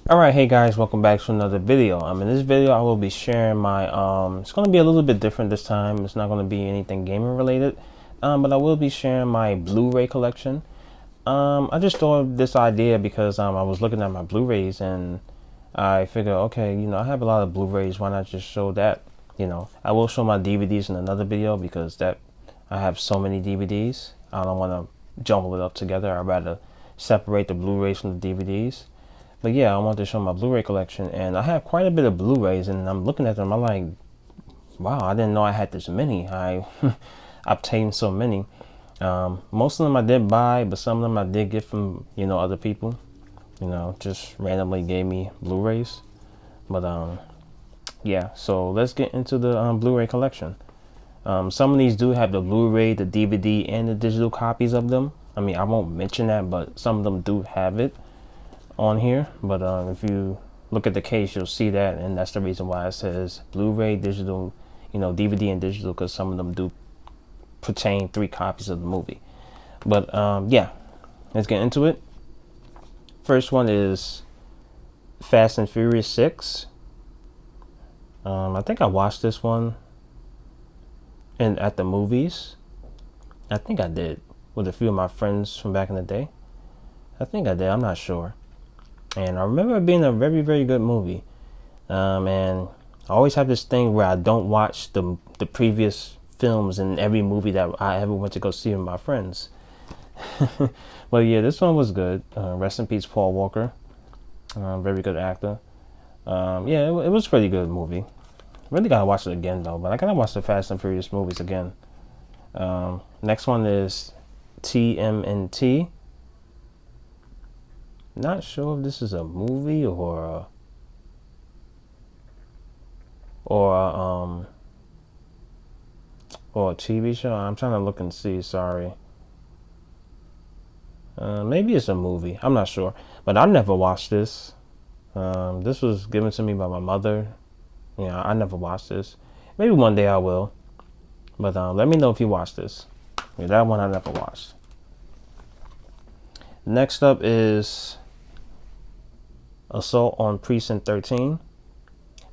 Alright, hey guys, welcome back to another video. In this video I will be sharing my it's going to be a little bit different this time. It's not going to be anything gaming related, but I will be sharing my Blu-ray collection. I just thought of this idea because I was looking at my Blu-rays and I figured, okay, I have a lot of Blu-rays, why not just show that? I will show my DVDs in another video because I have so many DVDs. I don't want to jumble it up together. I'd rather separate the Blu-rays from the DVDs. But yeah, I want to show my Blu-ray collection, and I have quite a bit of Blu-rays, and I'm looking at them. I'm like, wow, I didn't know I had this many. I obtained so many. Most of them I did buy, but some of them I did get from other people. Just randomly gave me Blu-rays. But yeah. So let's get into the Blu-ray collection. Some of these do have the Blu-ray, the DVD, and the digital copies of them. I mean, I won't mention that, but some of them do have it on here. But if you look at the case, you'll see that, and that's the reason why it says Blu-ray, digital, DVD and digital, because some of them do pertain 3 copies of the movie. But yeah, let's get into it. First one is Fast and Furious 6. I think I watched this one at the movies. I think I did with a few of my friends from back in the day. I think I did, I'm not sure. And I remember it being a very, very good movie. And I always have this thing where I don't watch the previous films in every movie that I ever went to go see with my friends. But yeah, this one was good. Rest in peace, Paul Walker. Very good actor. Yeah, it was a pretty good movie. Really gotta watch it again though, but I gotta watch the Fast and Furious movies again. Next one is TMNT. Not sure if this is a movie or a TV show. I'm trying to look and see. Sorry. Maybe it's a movie. I'm not sure, but I never watched this. This was given to me by my mother. I never watched this. Maybe one day I will. But let me know if you watched this. Yeah, that one I never watched. Next up is Assault on Precinct 13.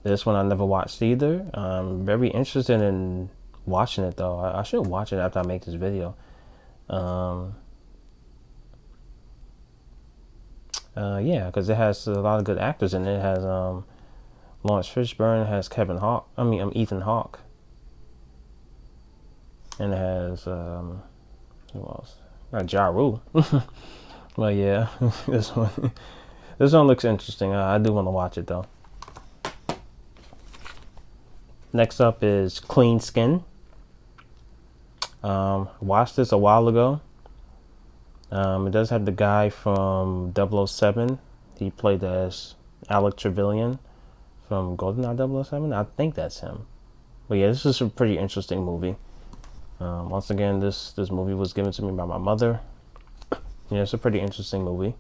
This one I never watched either. I'm very interested in watching it though. I should watch it after I make this video. Yeah, because it has a lot of good actors in it. It has Lawrence Fishburne, it has Ethan Hawke, and it has who else? Ja Rule. But yeah, this one looks interesting. I do want to watch it though. Next up is Clean Skin. Watched this a while ago. It does have the guy from 007. He played as Alec Trevelyan from GoldenEye 007. I think that's him. But yeah, this is a pretty interesting movie. Once again, this movie was given to me by my mother. Yeah, it's a pretty interesting movie.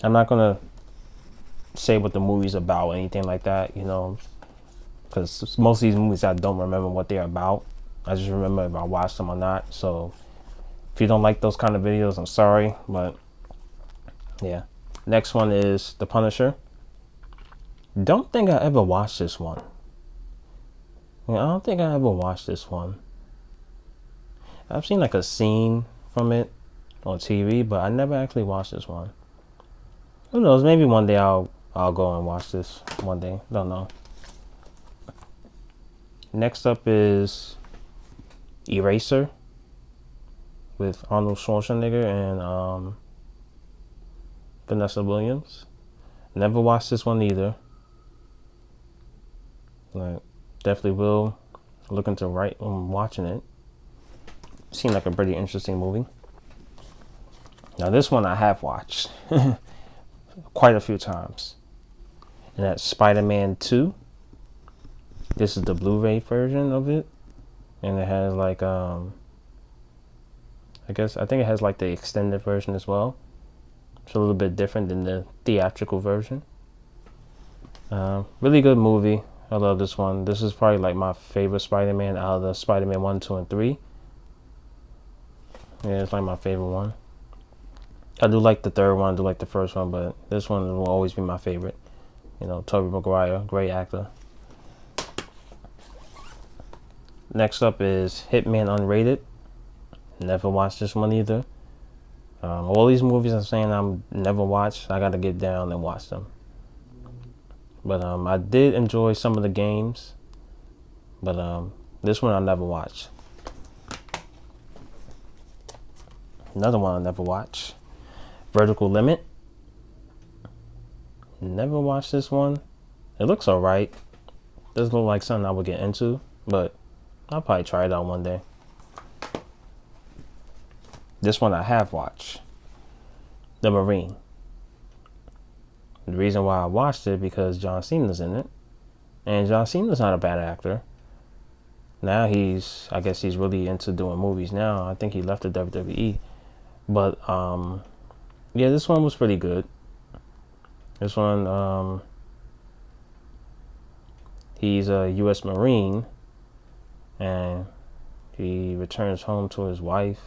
I'm not gonna say what the movie's about or anything like that, because most of these movies I don't remember what they're about. I just remember if I watched them or not. So if you don't like those kind of videos, I'm sorry, but yeah. Next one is The Punisher. Don't think I ever watched this one. I don't think I ever watched this one. I've seen like a scene from it on TV, but I never actually watched this one. Who knows? Maybe one day I'll go and watch this one day. Don't know. Next up is Eraser with Arnold Schwarzenegger and Vanessa Williams. Never watched this one either. Like, definitely will look into watching it. Seemed like a pretty interesting movie. Now this one I have watched quite a few times, and that's Spider-Man 2. This is the Blu-ray version of it, and it has like I think it has like the extended version as well. It's a little bit different than the theatrical version. Really good movie. I love this one. This is probably like my favorite Spider-Man out of the Spider-Man 1, 2, and 3. Yeah, it's like my favorite one. I do like the third one, I do like the first one, but this one will always be my favorite. You know, Tobey Maguire, great actor. Next up is Hitman Unrated. Never watched this one either. All these movies I'm saying I'm never watched, I gotta get down and watch them. But I did enjoy some of the games, but this one I never watched. Another one I never watched, Vertical Limit. Never watched this one. It looks alright. Doesn't look like something I would get into, but I'll probably try it out one day. This one I have watched, The Marine. The reason why I watched it because John Cena's in it, and John Cena's not a bad actor. Now I guess he's really into doing movies now. I think he left the WWE, but yeah, this one was pretty good. This one, he's a U.S. Marine, and he returns home to his wife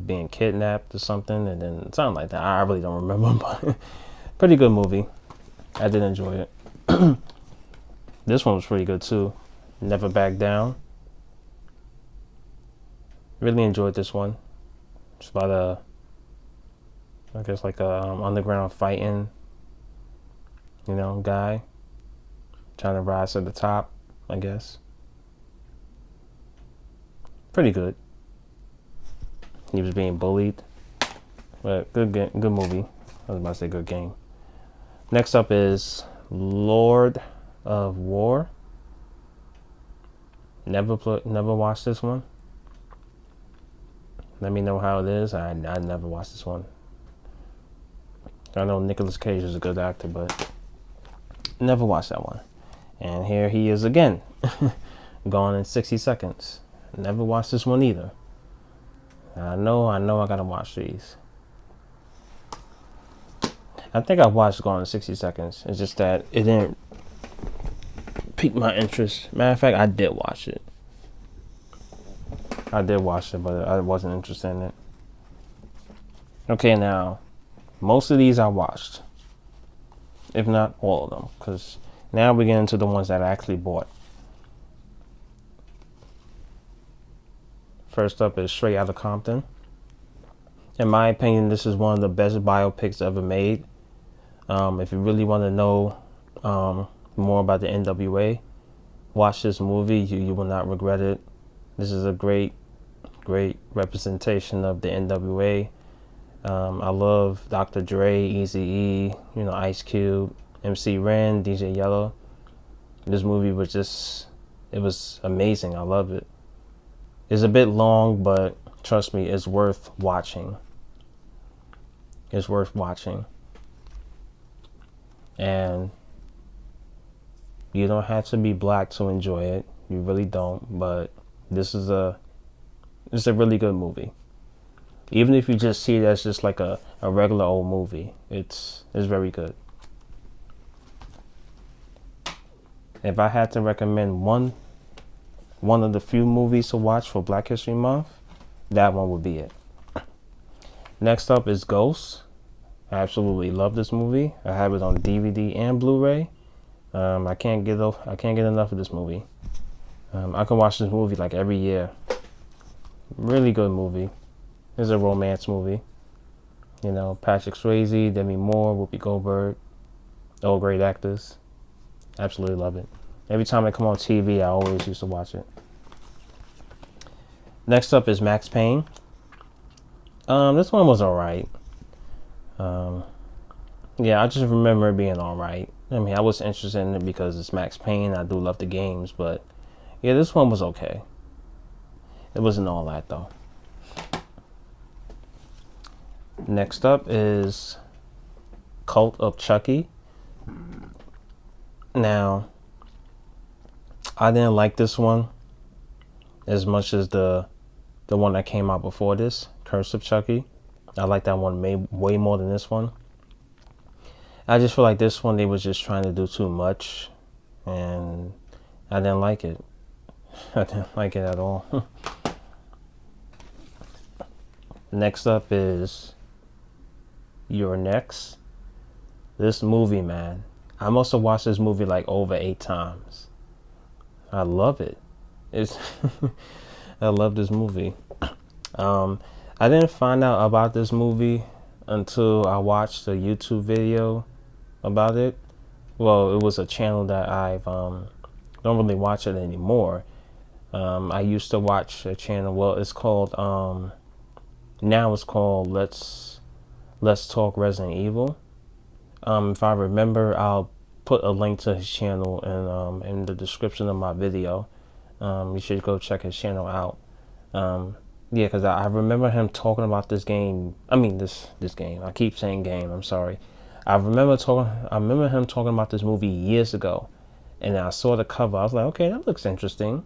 being kidnapped or something, and then something like that. I really don't remember, but pretty good movie. I did enjoy it. This one was pretty good too. Never Back Down. Really enjoyed this one. It's about I guess like a underground fighting, guy trying to rise to the top, I guess. Pretty good. He was being bullied, but good movie. I was about to say good game. Next up is Lord of War. Never watched this one. Let me know how it is. I never watched this one. I know Nicolas Cage is a good actor, but never watched that one. And here he is again, gone in 60 seconds. Never watched this one either. I know I gotta watch these. I think I watched Gone in 60 Seconds. It's just that it didn't pique my interest. Matter of fact, I did watch it. But I wasn't interested in it. Okay, now, most of these I watched. If not all of them. Because now we get into the ones that I actually bought. First up is Straight Outta Compton. In my opinion, this is one of the best biopics ever made. If you really want to know more about the NWA, watch this movie. You will not regret it. This is a great representation of the NWA. I love Dr. Dre, Eazy-E, Ice Cube, MC Ren, DJ Yellow. This movie it was amazing. I love it. It's a bit long, but trust me, it's worth watching. It's worth watching. And you don't have to be black to enjoy it. You really don't. But it's a really good movie. Even if you just see it as just like a regular old movie, it's very good. If I had to recommend one of the few movies to watch for Black History Month, that one would be it. Next up is Ghost. I absolutely love this movie. I have it on DVD and Blu-ray. I can't get enough of this movie. I can watch this movie like every year. Really good movie. It's a romance movie. Patrick Swayze, Demi Moore, Whoopi Goldberg, all great actors. Absolutely love it. Every time I come on TV, I always used to watch it. Next up is Max Payne. This one was alright. Yeah, I just remember it being alright. I mean, I was interested in it because it's Max Payne. I do love the games, but yeah, this one was okay. It wasn't all that though. Next up is Cult of Chucky. Now, I didn't like this one as much as the one that came out before this, Curse of Chucky. I like that one way more than this one. I just feel like this one they was just trying to do too much, and I didn't like it. I didn't like it at all. Next up is You're Next. This movie, man. I must have watched this movie like over 8 times. I love it. It's I love this movie. Um, I didn't find out about this movie until I watched a YouTube video about it. Well, it was a channel that I've don't really watch it anymore. I used to watch a channel. Well, it's called now it's called Let's Talk Resident Evil. If I remember, I'll put a link to his channel in the description of my video. You should go check his channel out. Yeah, because I remember him talking about this game. I mean, this game. I keep saying game. I'm sorry. I remember him talking about this movie years ago, and I saw the cover. I was like, okay, that looks interesting.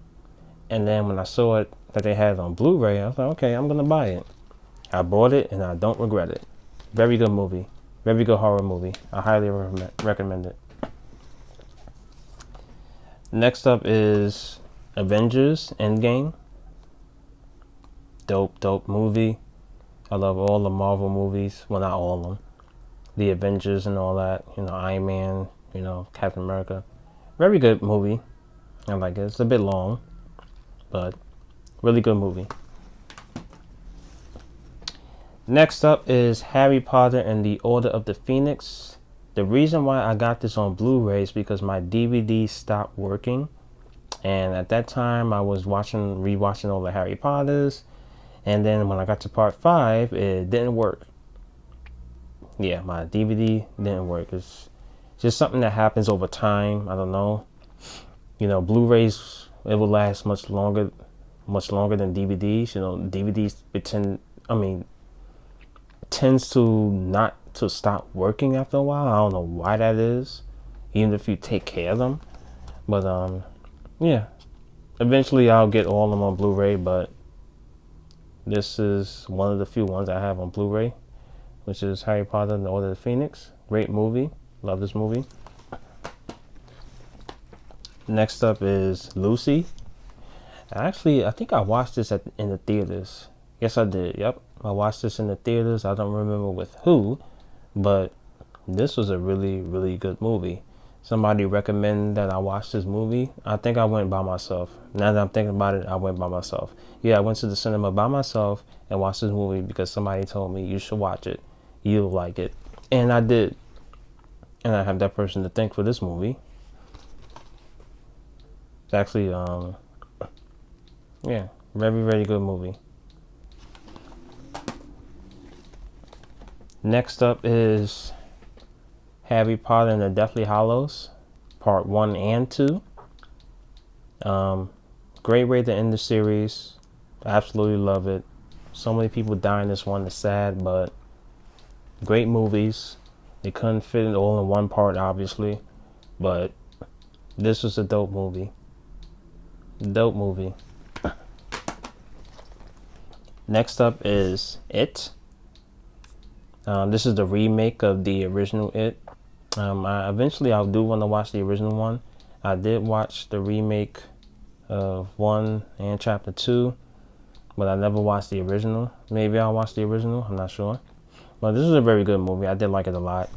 And then when I saw it that they had it on Blu-ray, I was like, okay, I'm gonna buy it. I bought it, and I don't regret it. Very good movie. Very good horror movie. I highly recommend it. Next up is Avengers Endgame. Dope movie. I love all the Marvel movies. Well, not all of them. The Avengers and all that. You know, Iron Man, you know, Captain America. Very good movie. I like it. It's a bit long, but really good movie. Next up is Harry Potter and the Order of the Phoenix. The reason why I got this on Blu-ray is because my DVD stopped working. And at that time, I was rewatching all the Harry Potters. And then when I got to part 5, it didn't work. Yeah, my DVD didn't work. It's just something that happens over time. I don't know. You know, Blu-rays, it will last much longer than DVDs. You know, DVDs tends to not to stop working after a while. I don't know why that is, even if you take care of them. But yeah, eventually I'll get all of them on Blu-ray, but this is one of the few ones I have on Blu-ray, which is Harry Potter and the Order of the Phoenix. Great movie. Love this movie. Next up is Lucy. Actually, I think I watched this in the theaters. Yes, I did. Yep. I watched this in the theaters. I don't remember with who, but this was a really, really good movie. Somebody recommended that I watch this movie. I think I went by myself. Now that I'm thinking about it, I went by myself. Yeah, I went to the cinema by myself and watched this movie because somebody told me you should watch it. You'll like it. And I did. And I have that person to thank for this movie. It's actually, yeah, very, very good movie. Next up is Harry Potter and the Deathly Hallows, Part 1 and 2. Great way to end the series. Absolutely love it. So many people die in this one. It's sad, but great movies. They couldn't fit it all in one part, obviously, but this was a dope movie. Dope movie. Next up is It. This is the remake of the original It. Eventually I'll do want to watch the original one. I did watch the remake of 1 and chapter 2, but I never watched the original. Maybe I'll watch the original, I'm not sure. But this is a very good movie. I did like it a lot.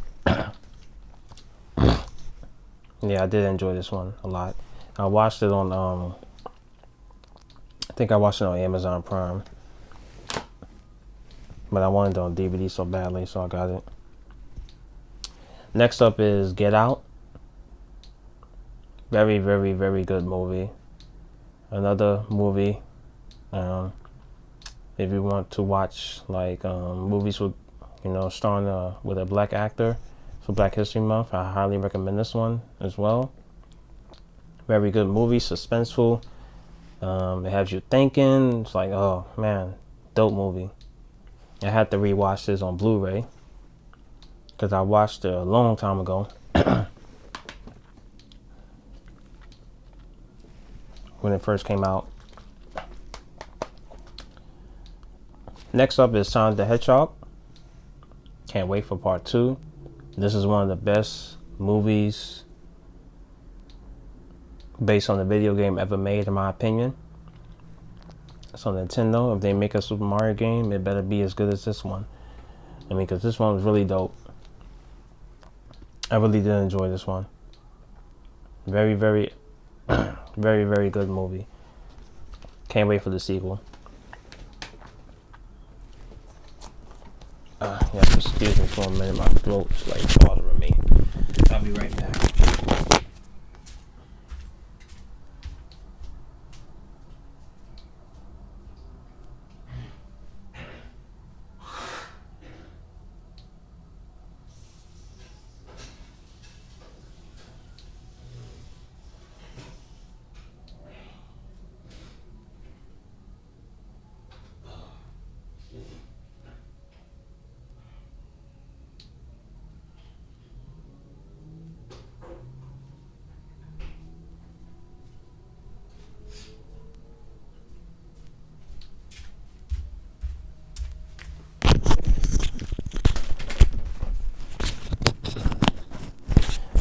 Yeah, I did enjoy this one a lot. I watched it on, I think I watched it on Amazon Prime. But I wanted it on DVD so badly, so I got it. Next up is Get Out. Very, very, very good movie. Another movie. If you want to watch like movies with, you know, starring with a black actor for Black History Month, I highly recommend this one as well. Very good movie, suspenseful. It has you thinking. It's like, oh man, dope movie. I had to rewatch this on Blu-ray because I watched it a long time ago when it first came out. Next up is Sonic the Hedgehog. Can't wait for part 2. This is one of the best movies based on the video game ever made, in my opinion. So Nintendo, if they make a Super Mario game, it better be as good as this one. I mean, because this one was really dope. I really did enjoy this one. Very, very, very, very good movie. Can't wait for the sequel. Yeah, excuse me for a minute. My throat's like bothering me. I'll be right back.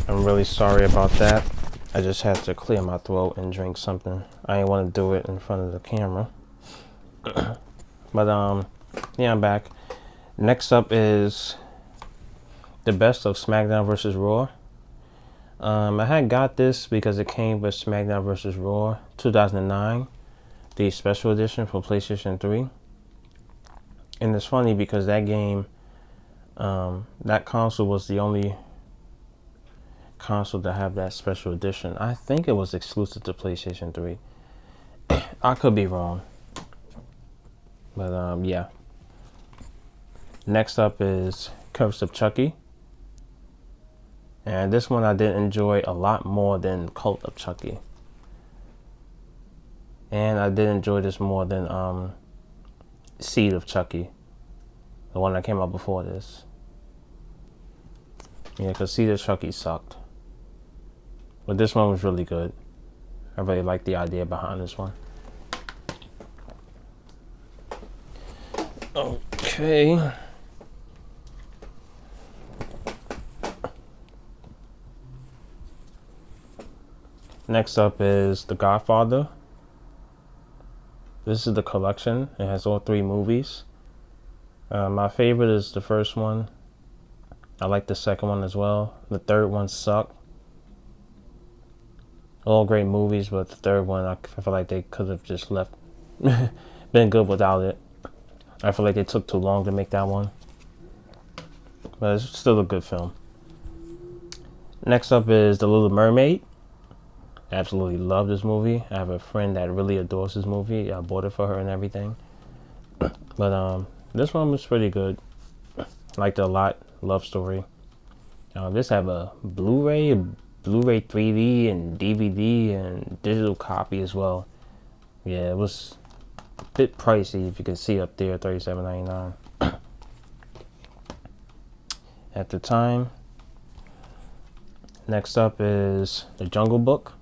I'm really sorry about that. I just had to clear my throat and drink something. I didn't want to do it in front of the camera. But yeah, I'm back. Next up is the best of SmackDown vs. Raw. I had got this because it came with SmackDown vs. Raw 2009, the special edition for PlayStation 3. And it's funny because that game, that console was the only console to have that special edition. I think it was exclusive to PlayStation 3. I could be wrong. But yeah. Next up is Curse of Chucky. And this one I did enjoy a lot more than Cult of Chucky. And I did enjoy this more than Seed of Chucky, the one that came out before this. Yeah, because Seed of Chucky sucked. But this one was really good. I really liked the idea behind this one. Okay. Next up is The Godfather. This is the collection. It has all 3 movies. My favorite is the first one. I like the second one as well. The third one sucked. All great movies, but the third one, I feel like they could have just left, been good without it. I feel like they took too long to make that one. But it's still a good film. Next up is The Little Mermaid. Absolutely love this movie. I have a friend that really adores this movie. I bought it for her and everything. But this one was pretty good. Liked it a lot. Love story. This have a Blu-ray 3D and DVD and digital copy as well. Yeah, it was a bit pricey, if you can see up there, $37.99 at the time. Next up is The Jungle Book.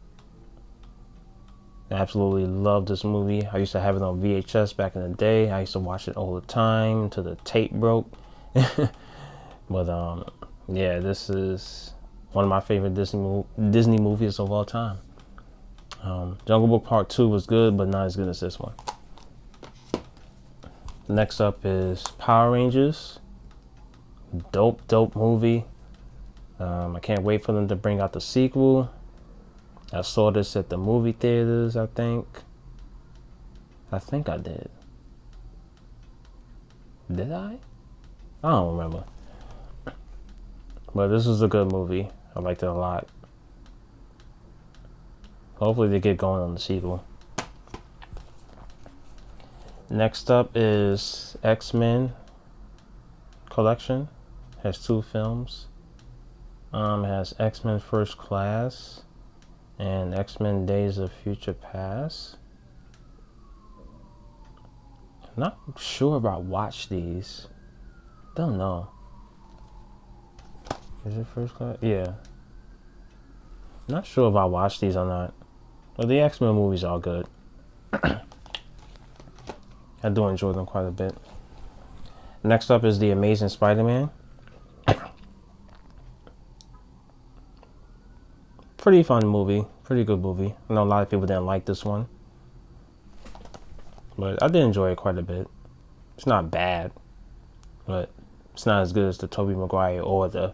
I absolutely love this movie. I used to have it on VHS back in the day. I used to watch it all the time until the tape broke. But yeah, this is one of my favorite Disney movies of all time. Jungle Book Part 2 was good, but not as good as this one. Next up is Power Rangers. Dope movie. I can't wait for them to bring out the sequel. I saw this at the movie theaters, I think. I did. Did I? I don't remember. But this is a good movie. I liked it a lot. Hopefully they get going on the sequel. Next up is X-Men Collection. Has 2 films. It has X-Men First Class and X-Men Days of Future Past. I'm not sure if I watched these. Don't know. Is it First Class? Yeah. Not sure if I watched these or not. But the X-Men movies are good. I do enjoy them quite a bit. Next up is The Amazing Spider-Man. Pretty fun movie. Pretty good movie. I know a lot of people didn't like this one. But I did enjoy it quite a bit. It's not bad. But It's not as good as the Tobey Maguire or the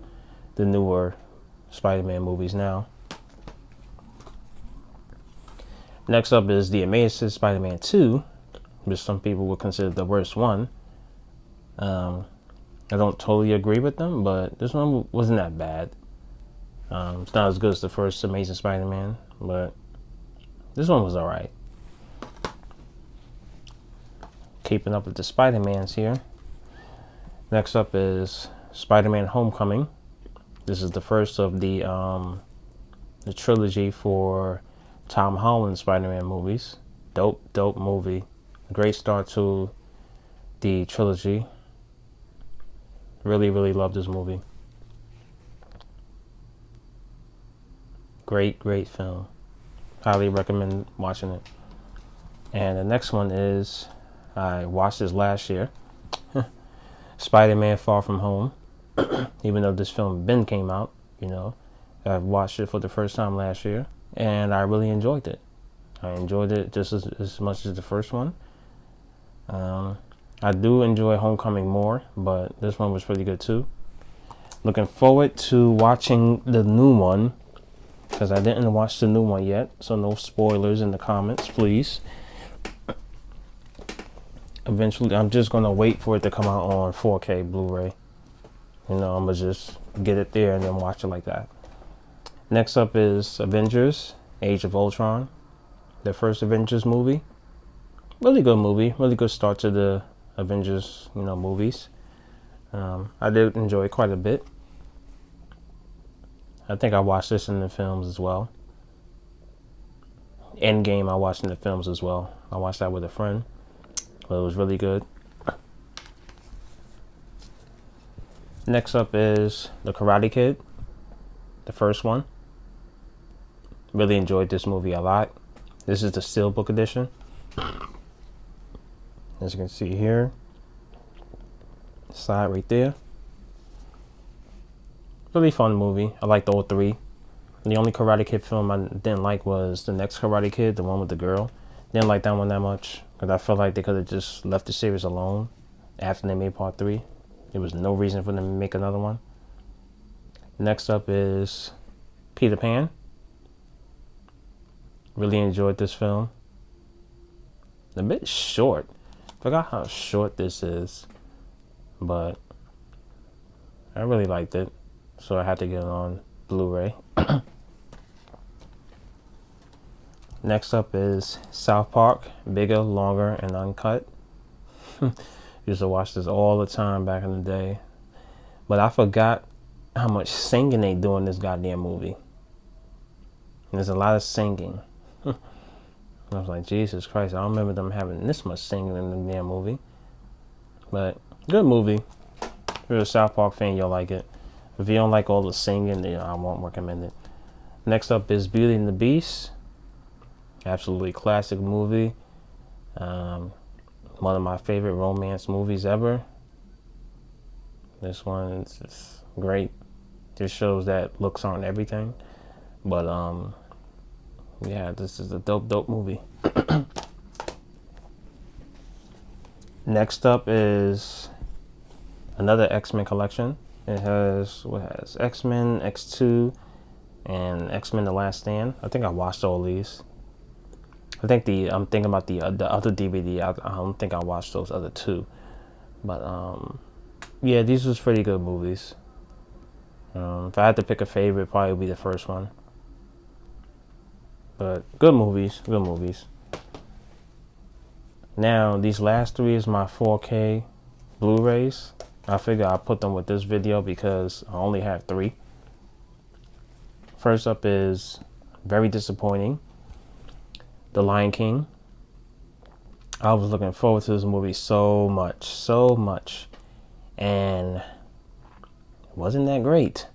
newer Spider-Man movies now. Next up is The Amazing Spider-Man 2, which some people would consider the worst one. I don't totally agree with them, but this one wasn't that bad. It's not as good as the first Amazing Spider-Man, but this one was alright. Keeping up with the Spider-Mans here. Next up is Spider-Man Homecoming. This is the first of the trilogy for Tom Holland Spider-Man movies. Dope movie. Great start to the trilogy. Really love this movie. Great film. Highly recommend watching it. And the next one is, I watched this last year. Spider-Man Far From Home. Even though this film came out, I watched it for the first time last year, and I really enjoyed it. I enjoyed it just as much as the first one. I do enjoy Homecoming more, but this one was pretty good too. Looking forward to watching the new one, because I didn't watch the new one yet, so no spoilers in the comments, please. Eventually, I'm just going to wait for it to come out on 4K Blu-ray. I'm going to just get it there and then watch it like that. Next up is Avengers, Age of Ultron. The first Avengers movie. Really good movie. Really good start to the Avengers, movies. I did enjoy it quite a bit. I think I watched this in the films as well. Endgame I watched in the films as well. I watched that with a friend. But it was really good. Next up is The Karate Kid. The first one. Really enjoyed this movie a lot. This is the Steelbook edition. As you can see here. Side right there. Really fun movie. I liked all three. The only Karate Kid film I didn't like was the next Karate Kid, the one with the girl. Didn't like that one that much, because I felt like they could have just left the series alone after they made part 3. There was no reason for them to make another one. Next up is Peter Pan. Really enjoyed this film. A bit short. Forgot how short this is, but I really liked it, so I had to get it on Blu-ray. Next up is South Park, bigger, longer, and uncut. Used to watch this all the time back in the day, but I forgot how much singing they do in this goddamn movie. And there's a lot of singing. I was like, Jesus Christ, I don't remember them having this much singing in the damn movie. But good movie. If you're a South Park fan, you'll like it. If you don't like all the singing, then I won't recommend it. Next up is Beauty and the Beast. Absolutely classic movie. One of my favorite romance movies ever. This one is just great. Just shows that looks aren't everything. But yeah, this is a dope movie. Next up is another X-Men collection. It has X-Men, X2, and X-Men: The Last Stand. I think I watched all these. I'm thinking about the other DVD. I don't think I watched those other two, but yeah, these was pretty good movies. If I had to pick a favorite, it'd probably be the first one. But good movies. Now these last 3 is my 4K Blu-rays. I figure I'll put them with this video because I only have 3. First up is very disappointing. The Lion King. I was looking forward to this movie so much, and it wasn't that great.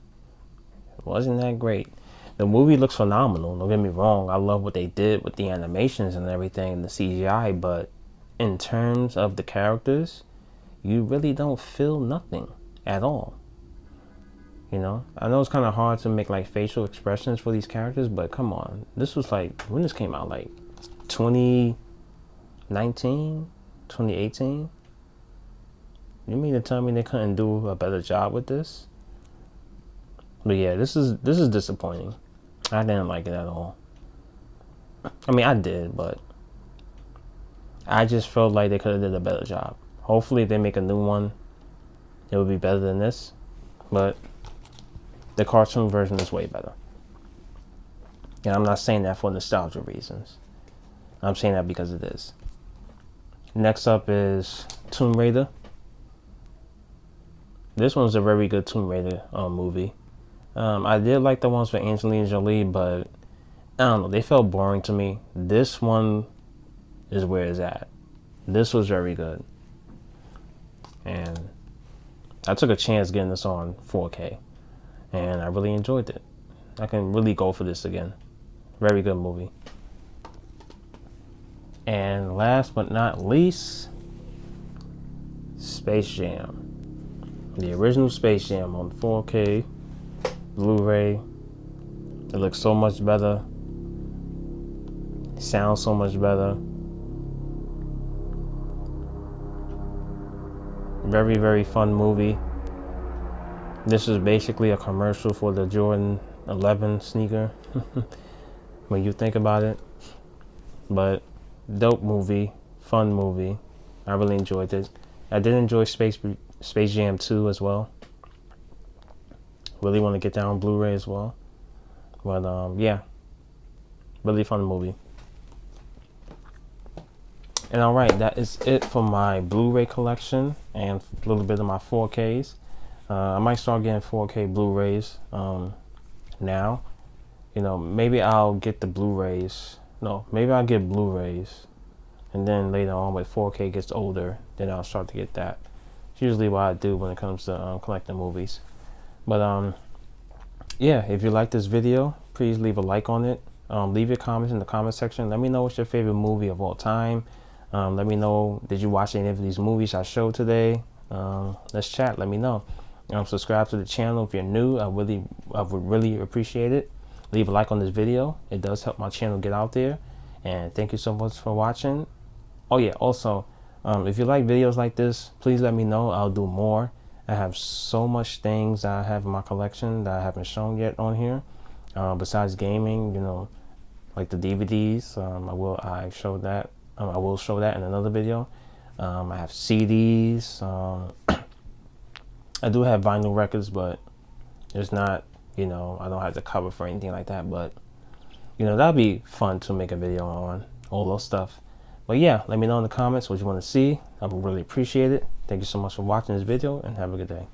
The movie looks phenomenal, don't get me wrong. I love what they did with the animations and everything and the CGI, but in terms of the characters, you really don't feel nothing at all. I know it's kind of hard to make like facial expressions for these characters, but come on. This was like, when this came out, like 2019, 2018. You mean to tell me they couldn't do a better job with this? But yeah, this is disappointing. I didn't like it at all. I mean, I did, but I just felt like they could have did a better job. Hopefully, if they make a new one, it would be better than this. But the cartoon version is way better. And I'm not saying that for nostalgia reasons. I'm saying that because it is. Next up is Tomb Raider. This one's a very good Tomb Raider movie. I did like the ones with Angelina Jolie, but I don't know, they felt boring to me. This one is where it's at. This was very good. And I took a chance getting this on 4K. And I really enjoyed it. I can really go for this again. Very good movie. And last but not least, Space Jam. The original Space Jam on 4K, Blu-ray. It looks so much better. It sounds so much better. Very, very fun movie. This is basically a commercial for the Jordan 11 sneaker. When you think about it. But dope movie, fun movie. I really enjoyed it. I did enjoy Space Jam 2 as well. Really want to get down on Blu-ray as well. But yeah, really fun movie. And alright, that is it for my Blu-ray collection and a little bit of my 4Ks. I might start getting 4K Blu-rays now. You know, maybe I'll get the Blu-rays. No, maybe I'll get Blu-rays. And then later on, when 4K gets older, then I'll start to get that. It's usually what I do when it comes to collecting movies. But yeah, if you like this video, please leave a like on it. Leave your comments in the comment section. Let me know what's your favorite movie of all time. Let me know, did you watch any of these movies I showed today? Let's chat. Let me know. Subscribe to the channel if you're new. I would really appreciate it. Leave a like on this video. It does help my channel get out there. And thank you so much for watching. Oh yeah, also, if you like videos like this, please let me know. I'll do more. I have so much things I have in my collection that I haven't shown yet on here. Besides gaming, you know, like the DVDs, I will show that in another video. I have CDs. I do have vinyl records, but it's not, you know, I don't have the cover for anything like that. But you know, that'd be fun to make a video on all those stuff. But yeah, let me know in the comments what you want to see. I would really appreciate it. Thank you so much for watching this video and have a good day.